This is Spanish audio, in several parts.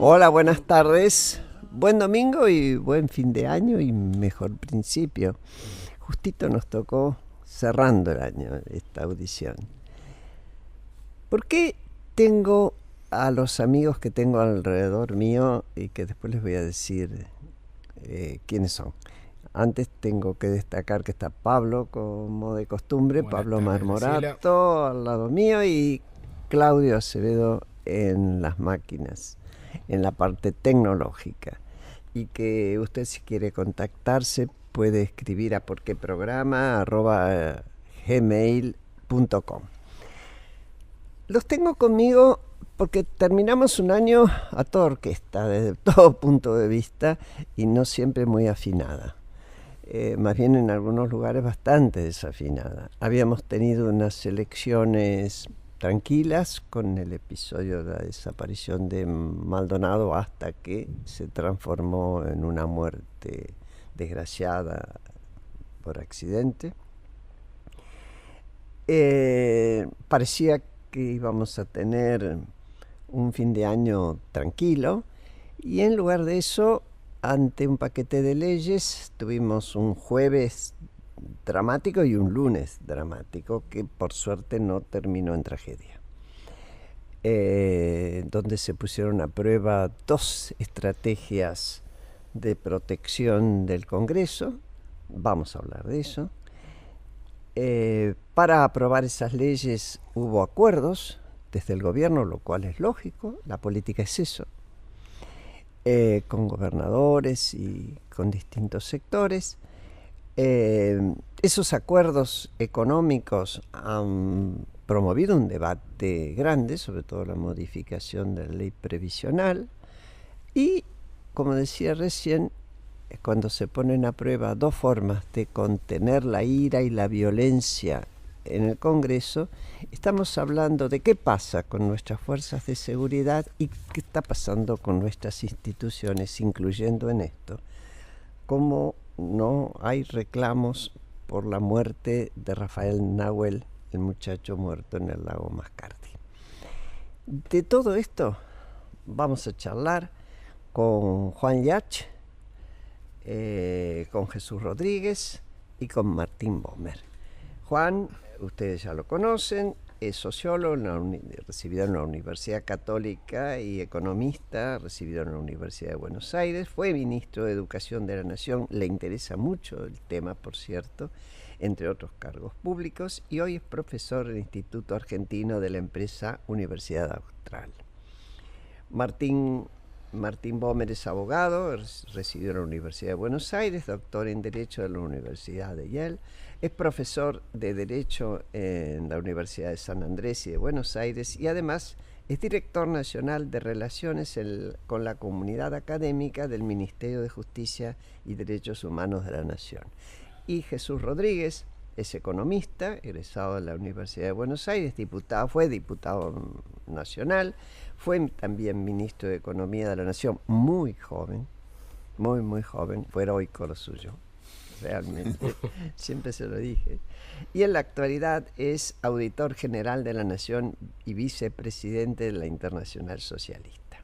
Hola, buenas tardes. Buen domingo y buen fin de año y mejor principio. Justito nos tocó cerrando el año esta audición. ¿Por qué tengo a los amigos que tengo alrededor mío y que después les voy a decir quiénes son? Antes tengo que destacar que está Pablo, como de costumbre, Buenas Pablo tardes, Graciela. Marmorato al lado mío y Claudio Acevedo en las máquinas, en la parte tecnológica. Y que usted, si quiere contactarse, puede escribir a porqueprograma@gmail.com. Los tengo conmigo porque terminamos un año a toda orquesta, desde todo punto de vista, y no siempre muy afinada. Más bien en algunos lugares bastante desafinada. Habíamos tenido unas elecciones tranquilas con el episodio de la desaparición de Maldonado hasta que se transformó en una muerte desgraciada por accidente. Parecía que íbamos a tener un fin de año tranquilo y en lugar de eso, ante un paquete de leyes, tuvimos un jueves dramático y un lunes dramático que por suerte no terminó en tragedia. Donde se pusieron a prueba dos estrategias de protección del Congreso, vamos a hablar de eso. Para aprobar esas leyes hubo acuerdos desde el gobierno, lo cual es lógico, la política es eso. Con gobernadores y con distintos sectores. Esos acuerdos económicos han promovido un debate grande, sobre todo la modificación de la ley previsional, y, como decía recién, cuando se ponen a prueba dos formas de contener la ira y la violencia en el Congreso, estamos hablando de qué pasa con nuestras fuerzas de seguridad y qué está pasando con nuestras instituciones, incluyendo en esto, cómo no hay reclamos por la muerte de Rafael Nahuel, el muchacho muerto en el lago Mascardi. De todo esto vamos a charlar con Juan Yach, con Jesús Rodríguez y con Martín Bomer. Juan, ustedes ya lo conocen, es sociólogo, recibido en la Universidad Católica y economista, recibido en la Universidad de Buenos Aires, fue ministro de Educación de la Nación, le interesa mucho el tema, por cierto, entre otros cargos públicos, y hoy es profesor del Instituto Argentino de la empresa Universidad Austral. Martín Bomer es abogado, residió en la Universidad de Buenos Aires, doctor en Derecho de la Universidad de Yale, es profesor de Derecho en la Universidad de San Andrés y de Buenos Aires y además es director nacional de Relaciones con la Comunidad Académica del Ministerio de Justicia y Derechos Humanos de la Nación. Y Jesús Rodríguez es economista, egresado de la Universidad de Buenos Aires, fue diputado nacional, fue también ministro de Economía de la Nación, muy joven, muy joven, fue heroico lo suyo, realmente, siempre se lo dije. Y en la actualidad es auditor general de la Nación y vicepresidente de la Internacional Socialista.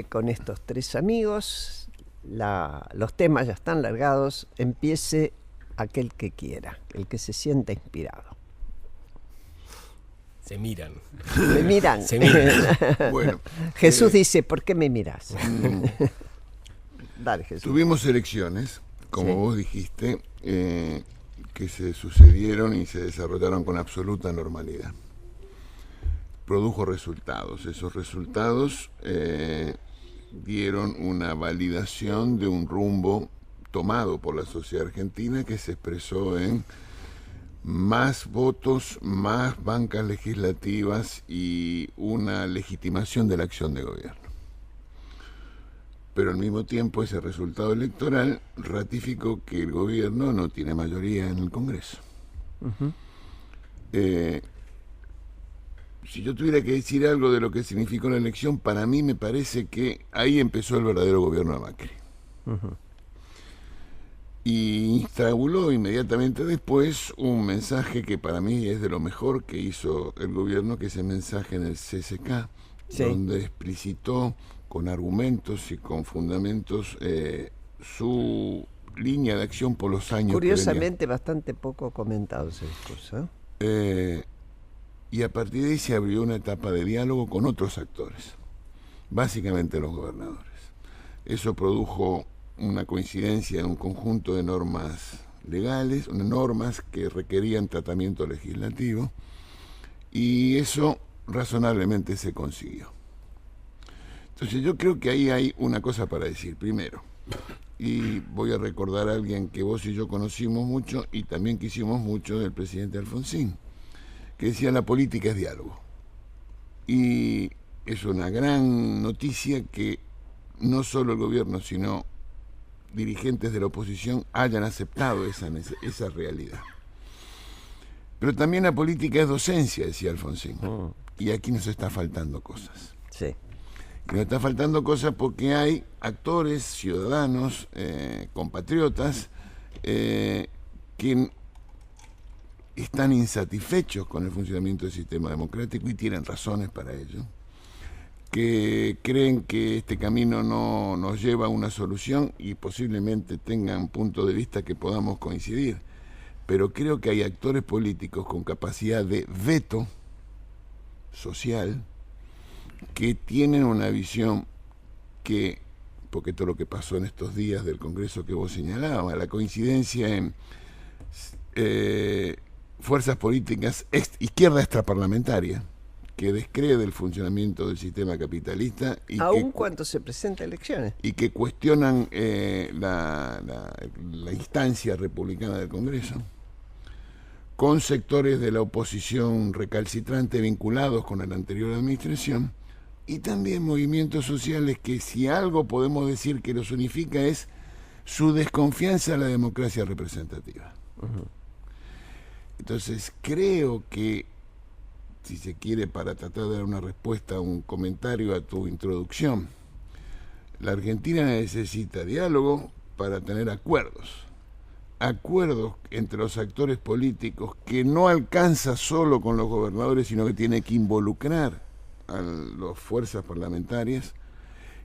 Con estos tres amigos, los temas ya están largados, empiece aquel que quiera, el que se sienta inspirado. Se miran. Me miran. Se miran. Bueno, Jesús dice, ¿por qué me miras? Dale, Jesús. tuvimos elecciones, como Sí. vos dijiste, que se sucedieron y se desarrollaron con absoluta normalidad. Produjo resultados. Esos resultados dieron una validación de un rumbo tomado por la sociedad argentina que se expresó en más votos, más bancas legislativas y una legitimación de la acción de gobierno. Pero al mismo tiempo ese resultado electoral ratificó que el gobierno no tiene mayoría en el Congreso. Uh-huh. Si yo tuviera que decir algo de lo que significó la elección, para mí me parece que ahí empezó el verdadero gobierno de Macri. Uh-huh. Y instauró inmediatamente después un mensaje que para mí es de lo mejor que hizo el gobierno, que es el mensaje en el CCK, Sí. donde explicitó con argumentos y con fundamentos su línea de acción por los años Curiosamente, bastante poco comentado ese discurso. Y a partir de ahí se abrió una etapa de diálogo con otros actores, básicamente los gobernadores. Eso produjo una coincidencia en un conjunto de normas legales, normas que requerían tratamiento legislativo, y eso razonablemente se consiguió. Entonces yo creo que ahí hay una cosa para decir. Primero, y voy a recordar a alguien que vos y yo conocimos mucho y también quisimos mucho, del presidente Alfonsín, que decía: la política es diálogo. Y es una gran noticia que no solo el gobierno, sino dirigentes de la oposición hayan aceptado esa realidad. Pero también la política es docencia, decía Alfonsín. Y aquí nos está faltando cosas. Sí. Y nos está faltando cosas porque hay actores, ciudadanos, compatriotas, que están insatisfechos con el funcionamiento del sistema democrático y tienen razones para ello, que creen que este camino no nos lleva a una solución y posiblemente tengan puntos de vista que podamos coincidir. Pero creo que hay actores políticos con capacidad de veto social que tienen una visión que, porque todo lo que pasó en estos días del Congreso que vos señalabas, la coincidencia en fuerzas políticas izquierda extraparlamentaria, que descree del funcionamiento del sistema capitalista y aun cuando se presenta elecciones, y que cuestionan la instancia republicana del Congreso, con sectores de la oposición recalcitrante vinculados con la anterior administración, y también movimientos sociales que, si algo podemos decir que los unifica, es su desconfianza en la democracia representativa. Entonces creo que, si se quiere, para tratar de dar una respuesta, un comentario a tu introducción, la Argentina necesita diálogo para tener acuerdos entre los actores políticos, que no alcanza solo con los gobernadores, sino que tiene que involucrar a las fuerzas parlamentarias,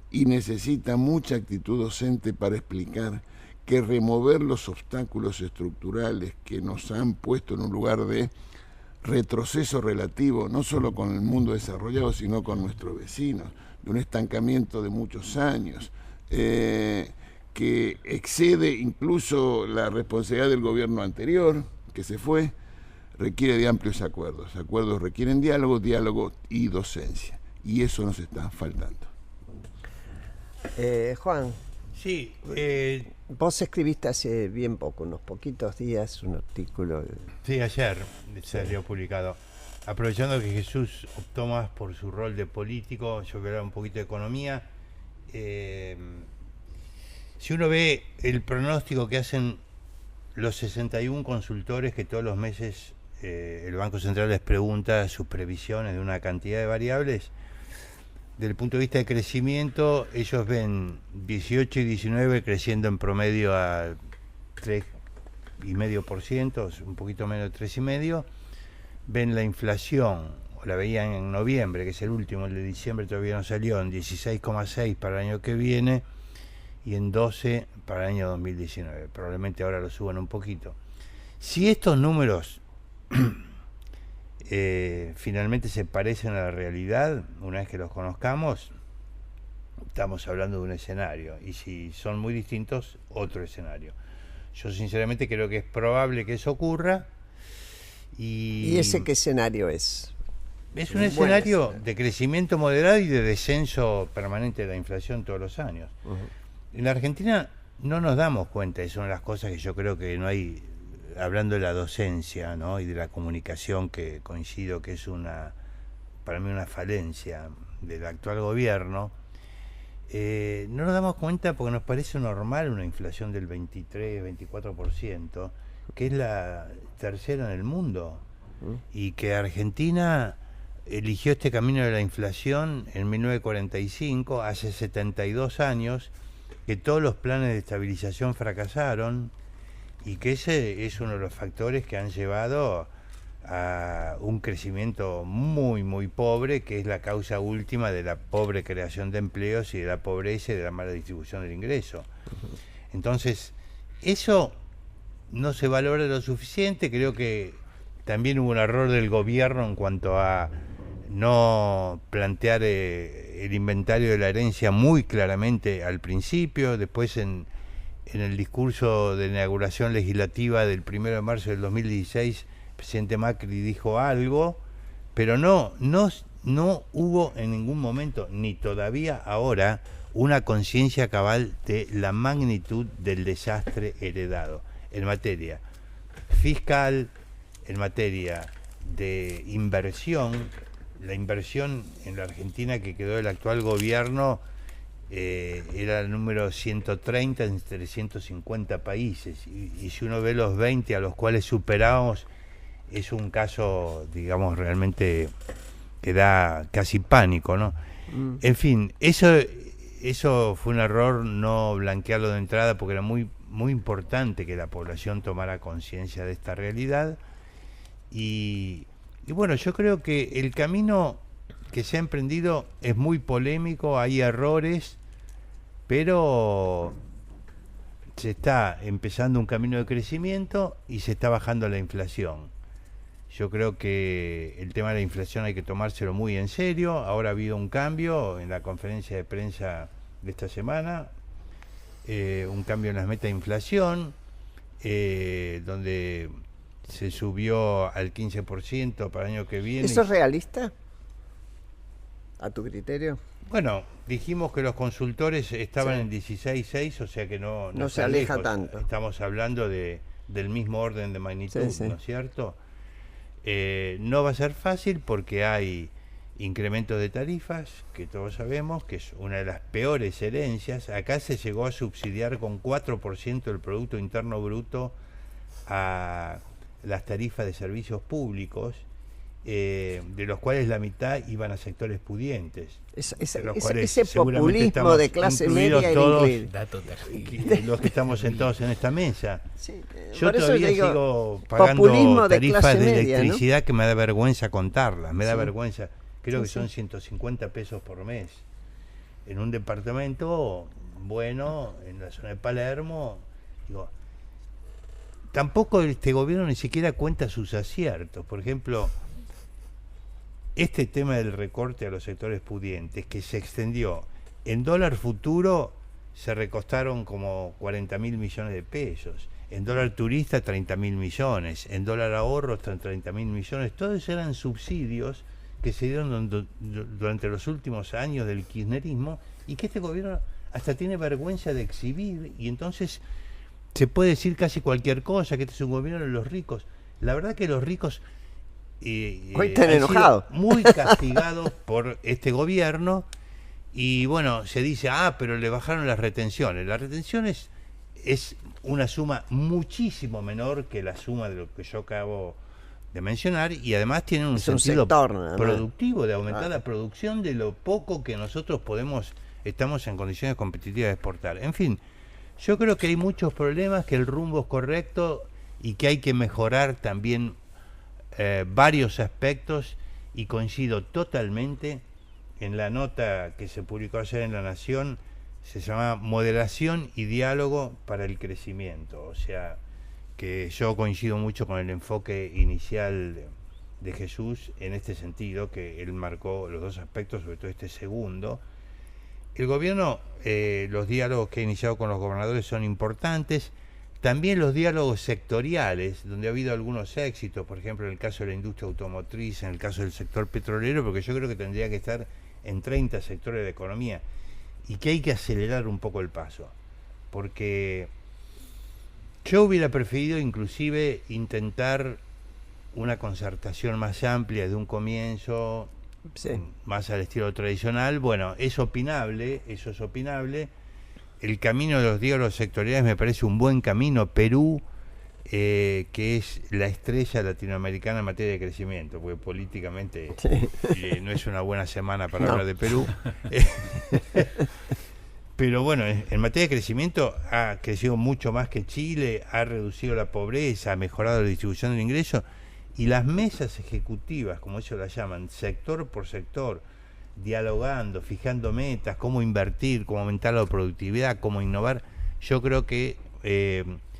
y necesita mucha actitud docente para explicar que remover los obstáculos estructurales que nos han puesto en un lugar de retroceso relativo, no solo con el mundo desarrollado, sino con nuestros vecinos, de un estancamiento de muchos años, que excede incluso la responsabilidad del gobierno anterior, que se fue, requiere de amplios acuerdos. Acuerdos requieren diálogo y docencia, y eso nos está faltando. Juan, sí, vos escribiste hace bien poco, unos poquitos días, un artículo. Sí, ayer salió publicado. Aprovechando que Jesús optó más por su rol de político, yo quiero hablar un poquito de economía. Si uno ve el pronóstico que hacen los 61 consultores que todos los meses el Banco Central les pregunta sus previsiones de una cantidad de variables, desde el punto de vista de crecimiento, ellos ven 18 y 19 creciendo en promedio a 3,5%, un poquito menos de 3,5%. Ven la inflación, o la veían en noviembre, que es el último, el de diciembre todavía no salió, en 16,6 para el año que viene y en 12 para el año 2019. Probablemente ahora lo suban un poquito. Si estos números finalmente se parecen a la realidad, una vez que los conozcamos, estamos hablando de un escenario, y si son muy distintos, otro escenario. Yo sinceramente creo que es probable que eso ocurra. ¿Y ese qué escenario es? Es un escenario de crecimiento moderado y de descenso permanente de la inflación todos los años. En la Argentina no nos damos cuenta, es una de las cosas que yo creo que no hay, hablando de la docencia, ¿no?, y de la comunicación, que coincido que es para mí una falencia del actual gobierno. No nos damos cuenta porque nos parece normal una inflación del 23-24%, que es la tercera en el mundo, y que Argentina eligió este camino de la inflación en 1945, hace 72 años, que todos los planes de estabilización fracasaron, y que ese es uno de los factores que han llevado a un crecimiento muy, muy pobre, que es la causa última de la pobre creación de empleos y de la pobreza y de la mala distribución del ingreso. Entonces, eso no se valora lo suficiente. Creo que también hubo un error del gobierno en cuanto a no plantear el inventario de la herencia muy claramente al principio. Después en el discurso de inauguración legislativa del 1 de marzo del 2016, el presidente Macri dijo algo, pero no hubo en ningún momento, ni todavía ahora, una conciencia cabal de la magnitud del desastre heredado en materia fiscal, en materia de inversión. La inversión en la Argentina que quedó del actual gobierno era el número 130 entre 150 países, y si uno ve los 20 a los cuales superamos, es un caso, digamos, realmente que da casi pánico, ¿no? En fin, eso fue un error no blanquearlo de entrada, porque era muy, muy importante que la población tomara conciencia de esta realidad. Y bueno, yo creo que el camino que se ha emprendido es muy polémico, hay errores, pero se está empezando un camino de crecimiento y se está bajando la inflación. Yo creo que el tema de la inflación hay que tomárselo muy en serio. Ahora ha habido un cambio en la conferencia de prensa de esta semana, un cambio en las metas de inflación, donde se subió al 15% para el año que viene. ¿Eso es realista? ¿A tu criterio? Bueno, dijimos que los consultores estaban en 16.6, o sea que no se aleja lejos. tanto. Estamos hablando del mismo orden de magnitud, sí. ¿no es cierto? No va a ser fácil porque hay incrementos de tarifas, que todos sabemos que es una de las peores herencias. Acá se llegó a subsidiar con 4% del Producto Interno Bruto a las tarifas de servicios públicos, de los cuales la mitad iban a sectores pudientes. Ese populismo de clase media todos, increíble. los que estamos sentados en esta mesa. Sí, yo todavía sigo pagando tarifas de electricidad, ¿no? Que me da vergüenza contarlas, me da vergüenza. Creo que son 150 pesos por mes. En un departamento bueno, en la zona de Palermo, digo, tampoco este gobierno ni siquiera cuenta sus aciertos. Por ejemplo, este tema del recorte a los sectores pudientes, que se extendió en dólar futuro, se recostaron como 40.000 millones de pesos, en dólar turista 30.000 millones, en dólar ahorros 30.000 millones. Todos eran subsidios que se dieron durante los últimos años del kirchnerismo, y que este gobierno hasta tiene vergüenza de exhibir, y entonces se puede decir casi cualquier cosa, que este es un gobierno de los ricos. La verdad que los ricos hoy están enojados, muy castigados por este gobierno. Y bueno, se dice, pero le bajaron las retenciones. Las retenciones es una suma muchísimo menor que la suma de lo que yo acabo de mencionar, y además tienen un sentido productivo, de aumentar la producción de lo poco que nosotros estamos en condiciones competitivas de exportar. En fin, yo creo que hay muchos problemas, que el rumbo es correcto y que hay que mejorar también varios aspectos, y coincido totalmente en la nota que se publicó ayer en La Nación. Se llama Moderación y Diálogo para el Crecimiento. O sea, que yo coincido mucho con el enfoque inicial de Jesús en este sentido, que él marcó los dos aspectos, sobre todo este segundo. El gobierno, los diálogos que ha iniciado con los gobernadores son importantes. También los diálogos sectoriales, donde ha habido algunos éxitos, por ejemplo en el caso de la industria automotriz, en el caso del sector petrolero, porque yo creo que tendría que estar en 30 sectores de economía, y que hay que acelerar un poco el paso, porque yo hubiera preferido inclusive intentar una concertación más amplia de un comienzo, más al estilo tradicional. Bueno, eso es opinable. El camino de los diálogos sectoriales me parece un buen camino. Perú, que es la estrella latinoamericana en materia de crecimiento, porque políticamente no es una buena semana para hablar de Perú. Pero bueno, en materia de crecimiento ha crecido mucho más que Chile, ha reducido la pobreza, ha mejorado la distribución del ingreso, Y las mesas ejecutivas, como ellos las llaman, sector por sector, dialogando, fijando metas, cómo invertir, cómo aumentar la productividad, cómo innovar, yo creo que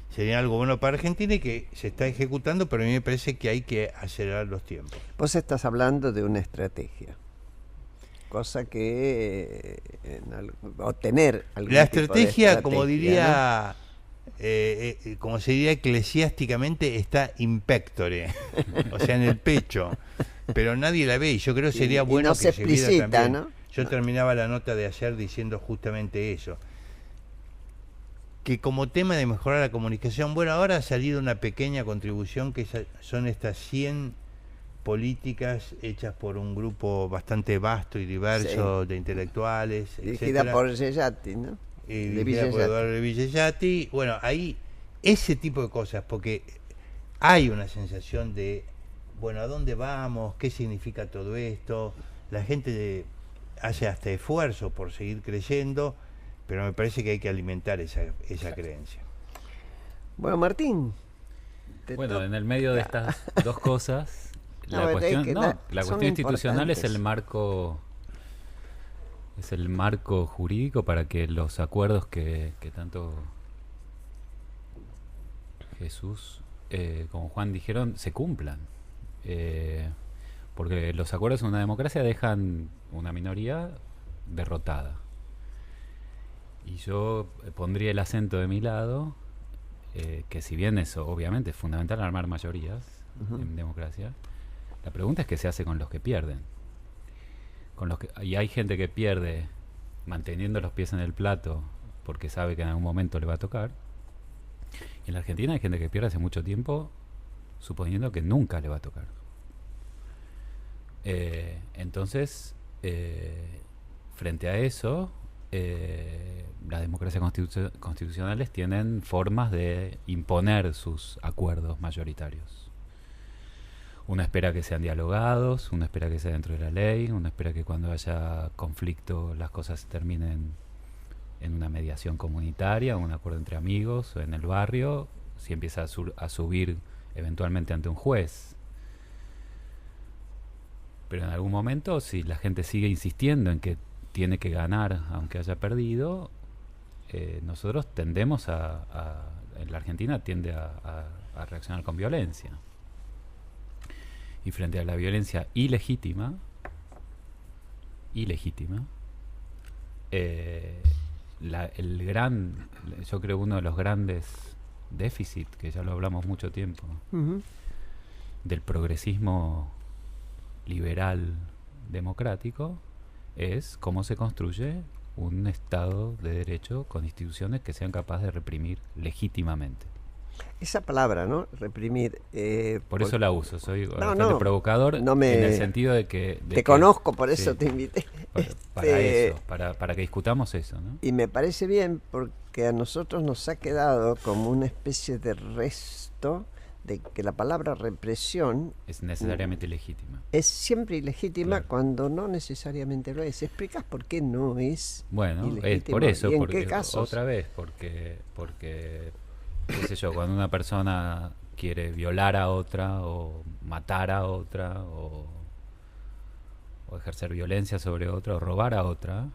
sería algo bueno para Argentina y que se está ejecutando, pero a mí me parece que hay que acelerar los tiempos. Vos estás hablando de una estrategia, cosa que obtener algún la tipo de estrategia, como ¿no? diría, como se diría eclesiásticamente, está in pectore, o sea, en el pecho, pero nadie la ve y yo creo que sería bueno no que se se viera explicita, también. ¿no? Yo terminaba la nota de ayer diciendo justamente eso, que como tema de mejorar la comunicación, bueno, ahora ha salido una pequeña contribución que son estas 100 políticas hechas por un grupo bastante vasto y diverso de intelectuales, dirigida por Yeyati, ¿no? Dirigida por Eduardo de Villellati. Bueno, ahí ese tipo de cosas, porque hay una sensación de, bueno, ¿a dónde vamos? ¿Qué significa todo esto? La gente hace hasta esfuerzo por seguir creyendo, pero me parece que hay que alimentar esa creencia. Bueno, Martín. Bueno, en el medio de estas dos cosas, la cuestión institucional es el marco jurídico para que los acuerdos que tanto Jesús como Juan dijeron se cumplan. Porque los acuerdos en una democracia dejan una minoría derrotada. Y yo pondría el acento de mi lado, que si bien eso obviamente es fundamental armar mayorías en democracia, la pregunta es qué se hace con los que pierden. Y hay gente que pierde manteniendo los pies en el plato porque sabe que en algún momento le va a tocar. Y en la Argentina hay gente que pierde hace mucho tiempo suponiendo que nunca le va a tocar. Entonces, frente a eso, las democracias constitucionales tienen formas de imponer sus acuerdos mayoritarios. Uno espera que sean dialogados, uno espera que sea dentro de la ley, uno espera que cuando haya conflicto las cosas se terminen en una mediación comunitaria, un acuerdo entre amigos o en el barrio, si empieza a subir eventualmente ante un juez. Pero en algún momento, si la gente sigue insistiendo en que tiene que ganar aunque haya perdido, nosotros tendemos en la Argentina tiende a reaccionar con violencia. Y frente a la violencia ilegítima, yo creo uno de los grandes déficits, que ya lo hablamos mucho tiempo, del progresismo liberal democrático, es cómo se construye un Estado de Derecho con instituciones que sean capaces de reprimir legítimamente. Esa palabra, ¿no? Reprimir. Por eso la uso, soy bastante provocador en el sentido de que... Te conozco, por eso te invité. Para que discutamos eso, ¿no? Y me parece bien porque a nosotros nos ha quedado como una especie de resto de que la palabra represión es necesariamente ilegítima. Es siempre ilegítima, claro, cuando no necesariamente lo es. ¿Explicas por qué no es ilegítima? Es por eso. ¿Y en porque, qué casos? Otra vez, porque qué sé yo, cuando una persona quiere violar a otra o matar a otra o ejercer violencia sobre otra o robar a otra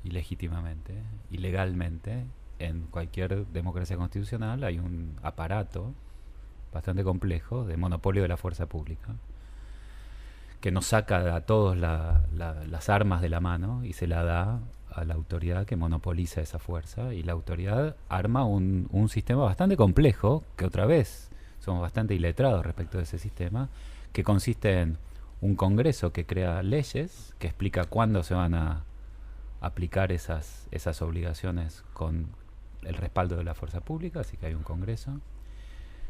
ilegítimamente, ilegalmente, en cualquier democracia constitucional hay un aparato bastante complejo de monopolio de la fuerza pública que nos saca a todos las armas de la mano y se la da a la autoridad que monopoliza esa fuerza, y la autoridad arma un sistema bastante complejo, que otra vez somos bastante iletrados respecto de ese sistema, que consiste en un Congreso que crea leyes, que explica cuándo se van a aplicar esas obligaciones con el respaldo de la fuerza pública, así que hay un Congreso.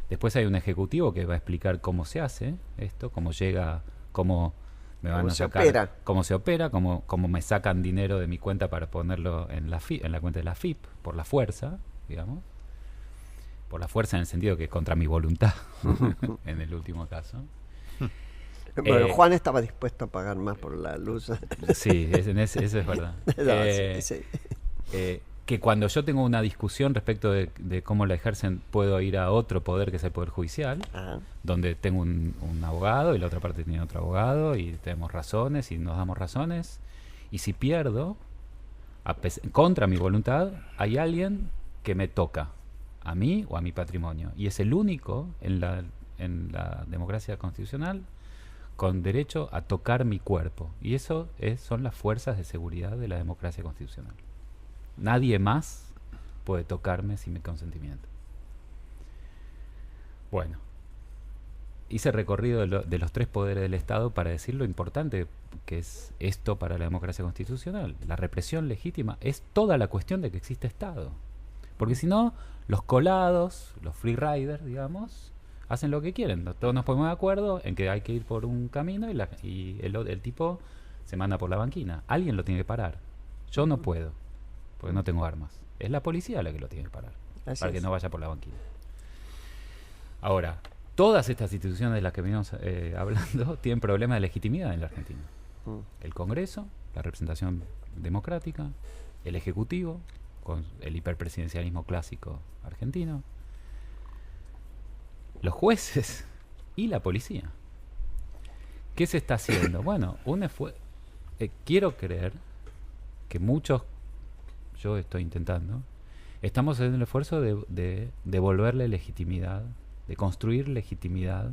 Después hay un Ejecutivo que va a explicar cómo se hace esto, cómo llega, cómo me van a sacar, cómo se opera, cómo me sacan dinero de mi cuenta para ponerlo en la cuenta de la FIP, por la fuerza, digamos. Por la fuerza en el sentido que contra mi voluntad, en el último caso. Bueno, Juan estaba dispuesto a pagar más por la luz. Sí, eso es verdad. Sí. que cuando yo tengo una discusión respecto de cómo la ejercen, puedo ir a otro poder que es el Poder Judicial, donde tengo un abogado y la otra parte tiene otro abogado y tenemos razones y nos damos razones. Y si pierdo, contra mi voluntad, hay alguien que me toca, a mí o a mi patrimonio. Y es el único en la democracia constitucional con derecho a tocar mi cuerpo. Y eso son las fuerzas de seguridad de la democracia constitucional. Nadie más puede tocarme sin mi consentimiento. Bueno, hice recorrido de los 3 poderes del Estado para decir lo importante que es esto para la democracia constitucional. La represión legítima es toda la cuestión de que existe Estado. Porque si no, los colados, los free riders, digamos, hacen lo que quieren. Todos nos ponemos de acuerdo en que hay que ir por un camino y el tipo se manda por la banquina. Alguien lo tiene que parar. Yo no puedo, porque no tengo armas. Es la policía la que lo tiene que parar, para que no vaya por la banquina. Ahora, todas estas instituciones de las que venimos hablando tienen problemas de legitimidad en la Argentina. El Congreso, la representación democrática, el Ejecutivo, con el hiperpresidencialismo clásico argentino, los jueces y la policía. ¿Qué se está haciendo? Bueno, quiero creer que muchos, yo estoy intentando, estamos haciendo el esfuerzo de devolverle legitimidad, de construir legitimidad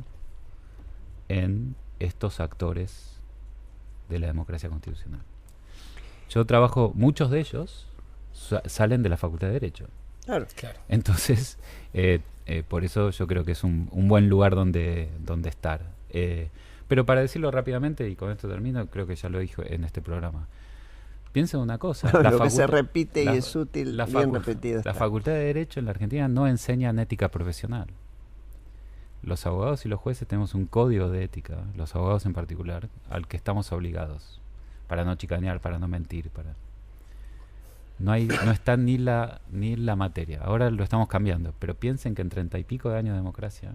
en estos actores de la democracia constitucional. Yo trabajo, muchos de ellos salen de la Facultad de Derecho. Claro. Entonces, por eso yo creo que es un buen lugar donde estar. Pero para decirlo rápidamente, y con esto termino, creo que ya lo dije en este programa. Piensen una cosa. Lo que se repite y es útil, bien repetido. La Facultad de Derecho en la Argentina no enseña ética profesional. Los abogados y los jueces tenemos un código de ética, los abogados en particular, al que estamos obligados, para no chicanear, para no mentir, no está ni la materia. Ahora lo estamos cambiando, pero piensen que en 30 y pico de años de democracia,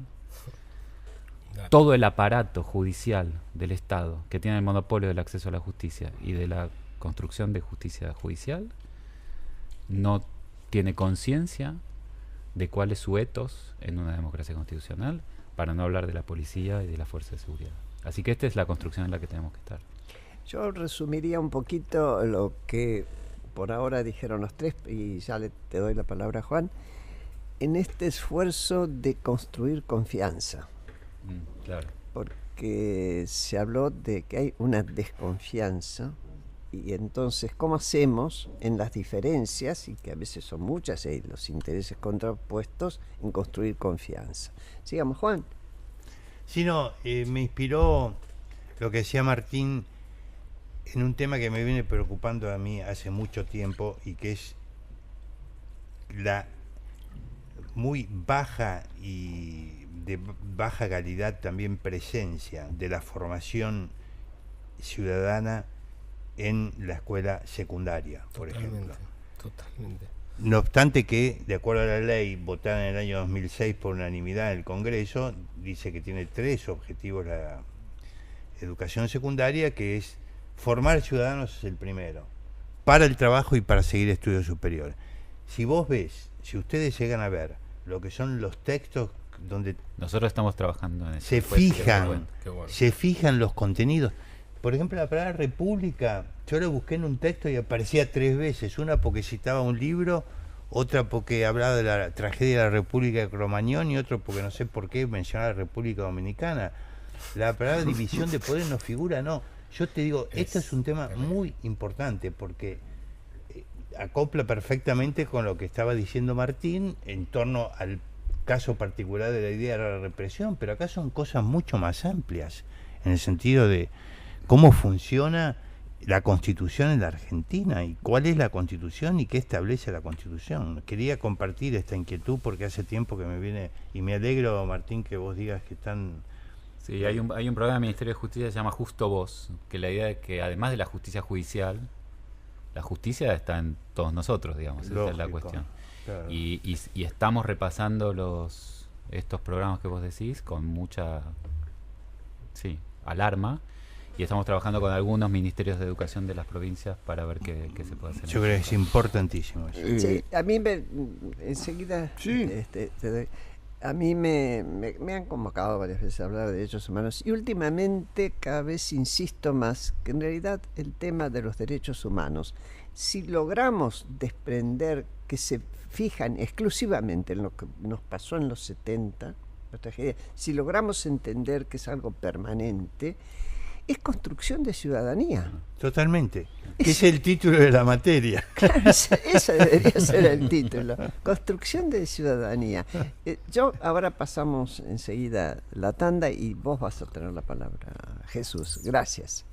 todo el aparato judicial del Estado, que tiene el monopolio del acceso a la justicia y de la construcción de justicia judicial, no tiene conciencia de cuál es su ethos en una democracia constitucional, para no hablar de la policía y de la fuerza de seguridad. Así que esta es la construcción en la que tenemos que estar. Yo resumiría un poquito lo que por ahora dijeron los 3, y ya te doy la palabra a Juan, en este esfuerzo de construir confianza. Claro. Porque se habló de que hay una desconfianza, y entonces, ¿cómo hacemos en las diferencias, y que a veces son muchas, y los intereses contrapuestos, en construir confianza? Sigamos, Juan. Sí, no, me inspiró lo que decía Martín en un tema que me viene preocupando a mí hace mucho tiempo, y que es la muy baja y de baja calidad también presencia de la formación ciudadana en la escuela secundaria, por ejemplo. Totalmente. No obstante que, de acuerdo a la ley votada en el año 2006 por unanimidad en el Congreso, dice que tiene 3 objetivos la educación secundaria, que es formar ciudadanos, es el primero, para el trabajo y para seguir estudios superiores. Si vos ves, si ustedes llegan a ver lo que son los textos donde nosotros estamos trabajando en eso, se fijan los contenidos. Por ejemplo, la palabra república, yo lo busqué en un texto y aparecía 3 veces, una porque citaba un libro, otra porque hablaba de la tragedia de la República de Cromañón, y otro porque no sé por qué mencionaba la República Dominicana. La palabra división de poder no figura, no. Yo te digo, este es un tema muy importante, porque acopla perfectamente con lo que estaba diciendo Martín en torno al caso particular de la idea de la represión, pero acá son cosas mucho más amplias, en el sentido de cómo funciona la Constitución en la Argentina, y cuál es la Constitución y qué establece la Constitución. Quería compartir esta inquietud porque hace tiempo que me viene, y me alegro, Martín, que vos digas que están... Sí, hay un programa del Ministerio de Justicia que se llama Justo Vos, que la idea es que además de la justicia judicial, la justicia está en todos nosotros, digamos. Lógico, esa es la cuestión. Claro. Y estamos repasando estos programas que vos decís con mucha alarma, y estamos trabajando con algunos ministerios de educación de las provincias para ver qué se puede hacer. Yo creo que es importantísimo eso. Sí, a mí enseguida Sí. a mí me han convocado varias veces a hablar de derechos humanos y últimamente cada vez insisto más que en realidad el tema de los derechos humanos, si logramos desprender que se fijan exclusivamente en lo que nos pasó en los 70, la tragedia, si logramos entender que es algo permanente, es construcción de ciudadanía. Totalmente. Es el título de la materia. Claro, ese debería ser el título. Construcción de ciudadanía. Yo ahora pasamos enseguida la tanda y vos vas a tener la palabra, Jesús. Gracias.